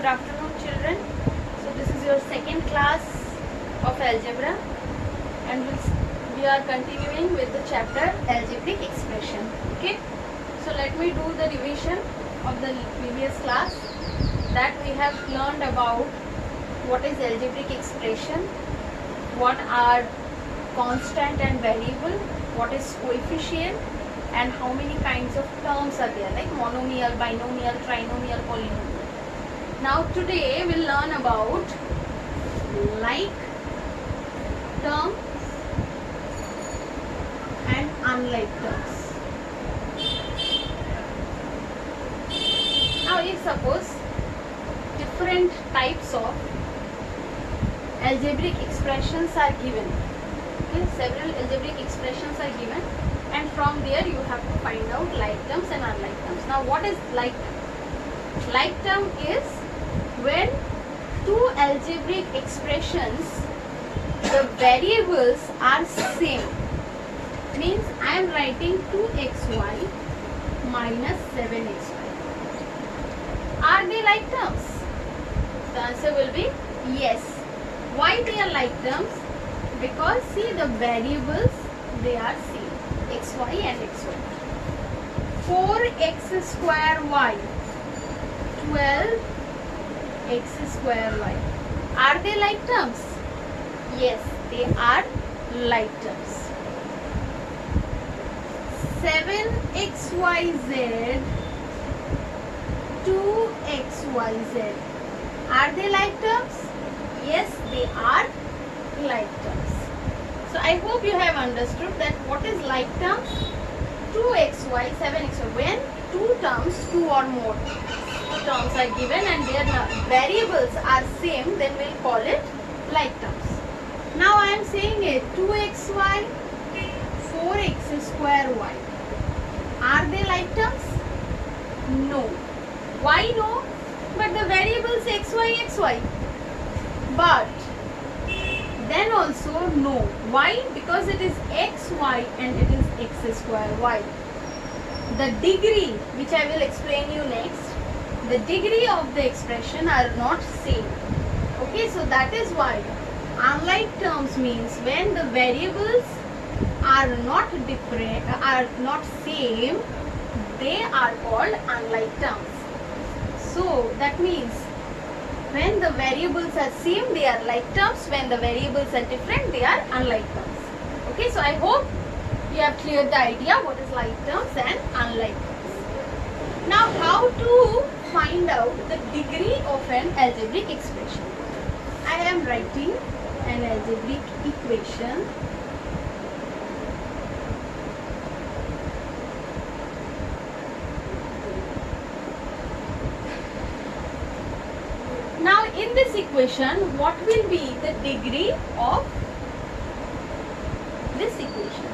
Good afternoon, children. So this is your second class of algebra, and we are continuing with the chapter algebraic expression. Okay. So let me do the revision of the previous class. That we have learned about what is algebraic expression, what are constant and variable, what is coefficient, and how many kinds of terms are there, like monomial, binomial, trinomial, polynomial. Now today we'll learn about like terms and unlike terms. Now if suppose different types of algebraic expressions are given, okay, several algebraic expressions are given, and from there you have to find out like terms and unlike terms. Now what is like term? Like term is when two algebraic expressions, the variables are same. Means I am writing 2xy minus 7xy. Are they like terms? The answer will be yes. Why they are like terms? Because see, the variables, they are same, xy and xy. 4x square y, 12x square y. Are they like terms? Yes, they are like terms. 7xyz, 2xyz. Are they like terms? Yes, they are like terms. So I hope you have understood that what is like terms. 2xy, 7xy. When two terms, two or more terms are given and their variables are same, then we'll call it like terms. Now I am saying it 2xy, 4x square y. Are they like terms? No. Why no? But the variables xy. But then also no. Why? Because it is xy and it is x square y. The degree, which I will explain you next, the degree of the expression are not same. Okay, so that is why unlike terms means when the variables are not different, are not same, they are called unlike terms. So that means when the variables are same, they are like terms. When the variables are different, they are unlike terms. Okay, so I hope you have cleared the idea what is like terms and unlike terms. Now how to find out the degree of an algebraic expression? I am writing an algebraic equation. Now in this equation, what will be the degree of this equation?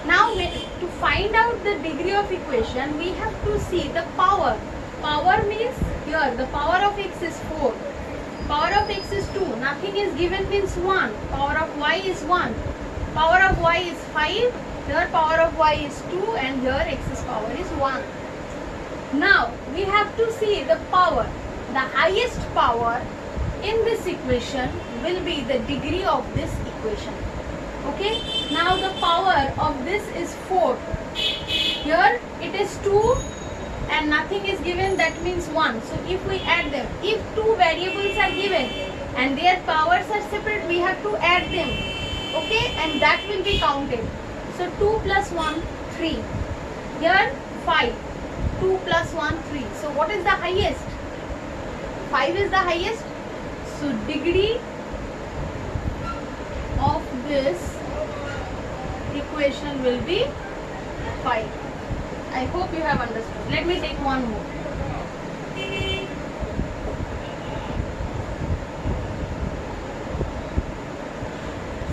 Now to find out the degree of equation, we have to see the power. Power means here the power of x is 4. Power of x is 2. Nothing is given means 1. Power of y is 1. Power of y is 5. Here power of y is 2 and here x's power is 1. Now we have to see the power. The highest power in this equation will be the degree of this equation. Okay. Now the power of this is 4. Here it is 2 and nothing is given, that means 1. So if we add them, if two variables are given and their powers are separate, we have to add them. Okay, and that will be counted. So 2 plus 1, 3. Here 5. 2 plus 1, 3. So what is the highest? 5 is the highest. So degree of this equation will be 5. I hope you have understood. Let me take one more.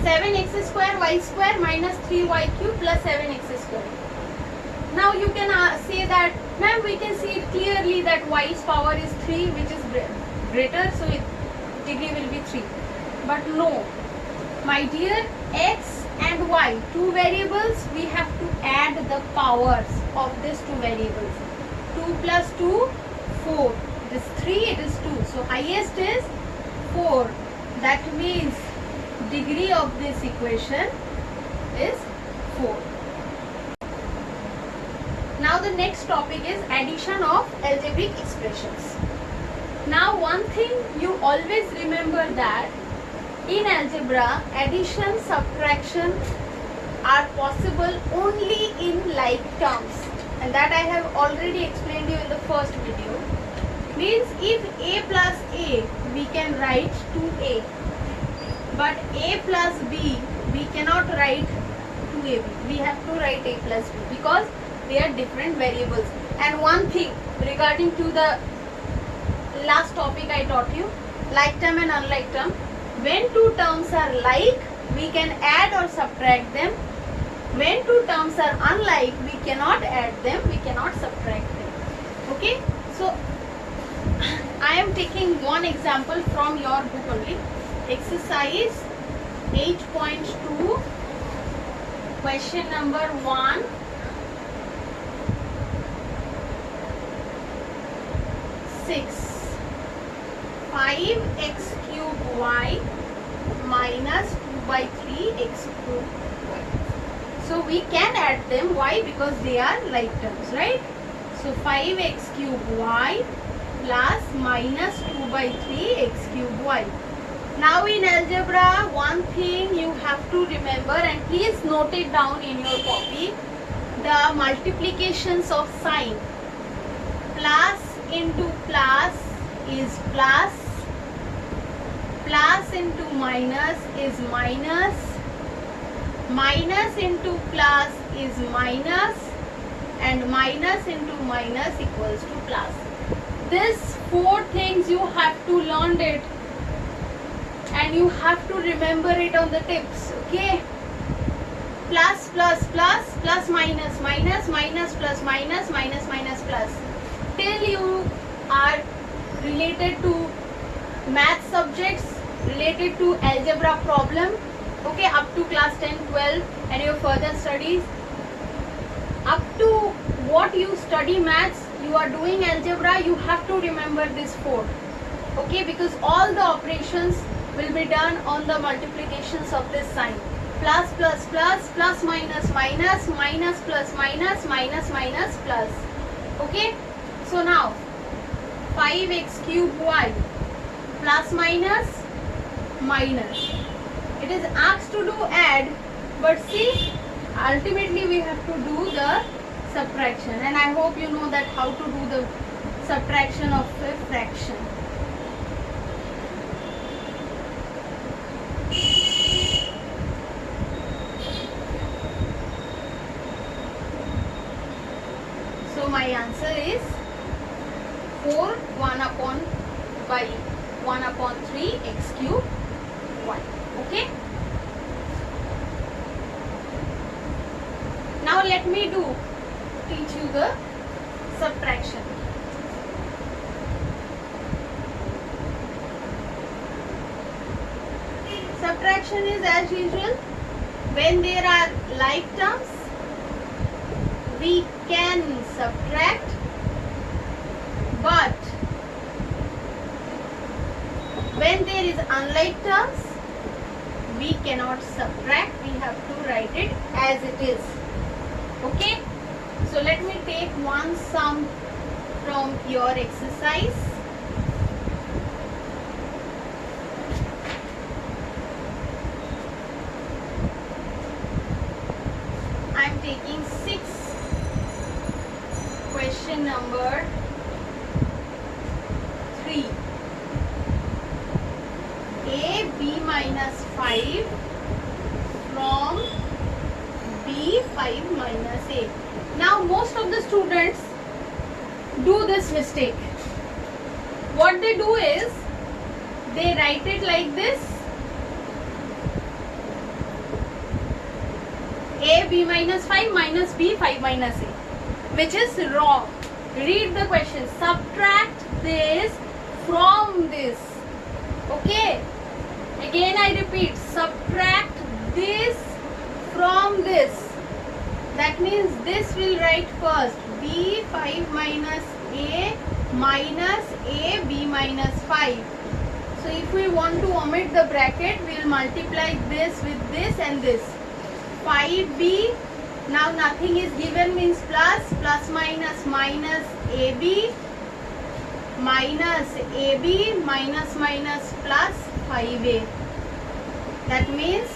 Seven x square y square minus 3y cube plus 7x square. Now you can say that, ma'am, we can see it clearly that y's power is 3, which is greater, so degree will be 3. But no, my dear, x and y, two variables, we have to add the powers of these two variables. 2 plus 2, 4. It is 3, it is 2. So So highest is 4. That means degree of this equation is 4. Now the next topic is addition of algebraic expressions. Now one thing you always remember that in algebra, addition, subtraction are possible only in like terms, and that I have already explained you in the first video. Means if a plus a we can write 2a, but a plus b we cannot write 2ab. We have to write a plus b because they are different variables. And one thing regarding to the last topic I taught you, like term and unlike term. When two terms are like, we can add or subtract them. When two terms are unlike, we cannot add them, we cannot subtract them. Okay, so I am taking one example from your book only. Exercise 8.2, question number 1. 6. 5x cube y minus 2 by 3 x cube y. So we can add them. Why? Because they are like terms, right? So 5x cube y plus minus 2 by 3 x cube y. Now in algebra, one thing you have to remember, and please note it down in your copy, the multiplications of sign. Plus into plus is plus, plus into minus is minus, minus into plus is minus, and minus into minus equals to plus. These 4 things you have to learn it, and you have to remember it on the tips. Okay, plus plus plus, plus minus minus, minus plus minus, minus minus plus, till you are related to math subjects, related to algebra problem. Okay, up to class 10, 12 and your further studies. Up to what you study maths, you are doing algebra, you have to remember this 4. Okay, because all the operations will be done on the multiplications of this sign. Plus plus plus, plus minus minus, minus plus minus, minus minus plus. Okay, so now 5x cube y plus minus minus. It is asked to do add, but see, ultimately we have to do the subtraction, and I hope you know that how to do the subtraction of a fraction. So my answer is 4 1 upon by 1 upon 3 x cube y. Okay. Now let me teach you the subtraction. Subtraction is as usual. When there are like terms, we can subtract, but when there is unlike terms, we cannot subtract. We have to write it as it is. Okay, so let me take one sum from your exercise. I am taking 6, question number 3. A b minus 5 from b 5 minus a. Now most of the students do this mistake. What they do is they write it like this: a b minus 5 minus b 5 minus a, which is wrong. Read the question. Subtract this from this. Okay, again I repeat, subtract this from this. That means this will write first b 5 minus a minus AB minus 5. So if we want to omit the bracket, we will multiply this with this and this. 5B, now nothing is given means plus, plus minus minus AB, minus AB, minus minus plus 5A. That means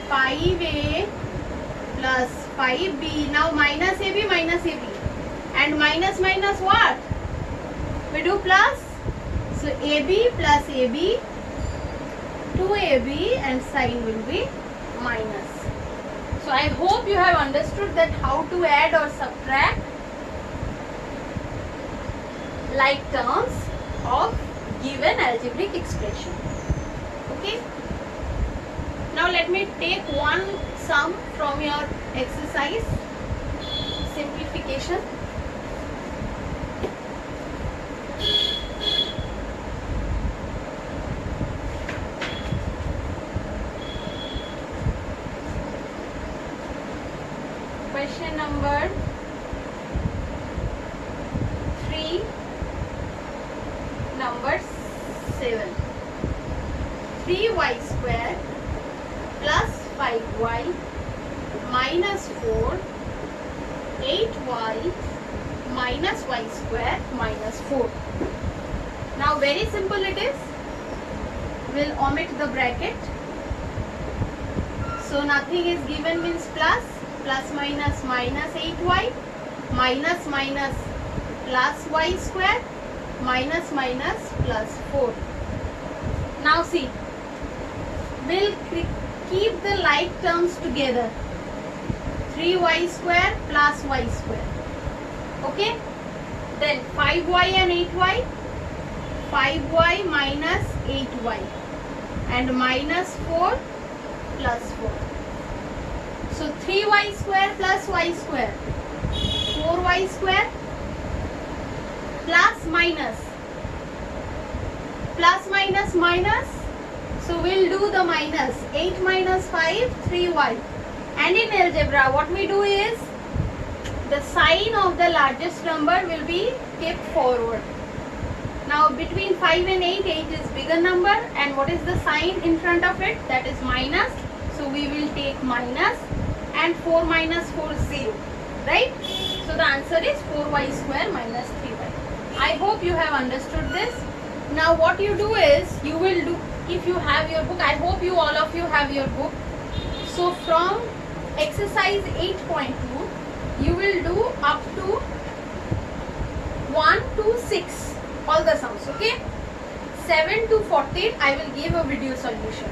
5A plus 5B. Now minus AB, minus AB. And minus minus what? We do plus. So AB plus AB, 2AB and sign will be minus. So I hope you have understood that how to add or subtract like terms of given algebraic expression. Okay. Now let me take one sum from your exercise simplification. Question number 3, number 7. 3y square plus 5y minus 4, 8y minus y square minus 4. Now very simple it is. We'll omit the bracket. So nothing is given means plus, plus minus minus 8y, minus minus plus y square, minus minus plus 4. Now see, we'll keep the like terms together. 3y square plus y square. Okay? Then 5y and 8y, 5y minus 8y and minus 4 plus 4. So 3y square plus y square, 4y square plus minus minus. So we'll do the minus. 8 minus 5, 3y. And in algebra what we do is the sign of the largest number will be kept forward. Now between 5 and 8, 8 is bigger number, and what is the sign in front of it? That is minus. So we will take minus, and 4 minus 4 0, right? So the answer is 4y square minus 3y. I hope you have understood this. Now what you do is, you will do, if you have your book, I hope you all of you have your book. So from exercise 8.2, you will do up to 1 to 6, all the sums, okay? 7 to 14, I will give a video solution,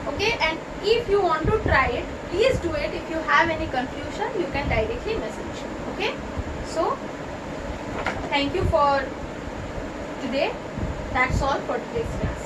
okay? And if you want to try it, please do it. If you have any confusion, you can directly message me, okay? So, thank you for today. That's all for today's class.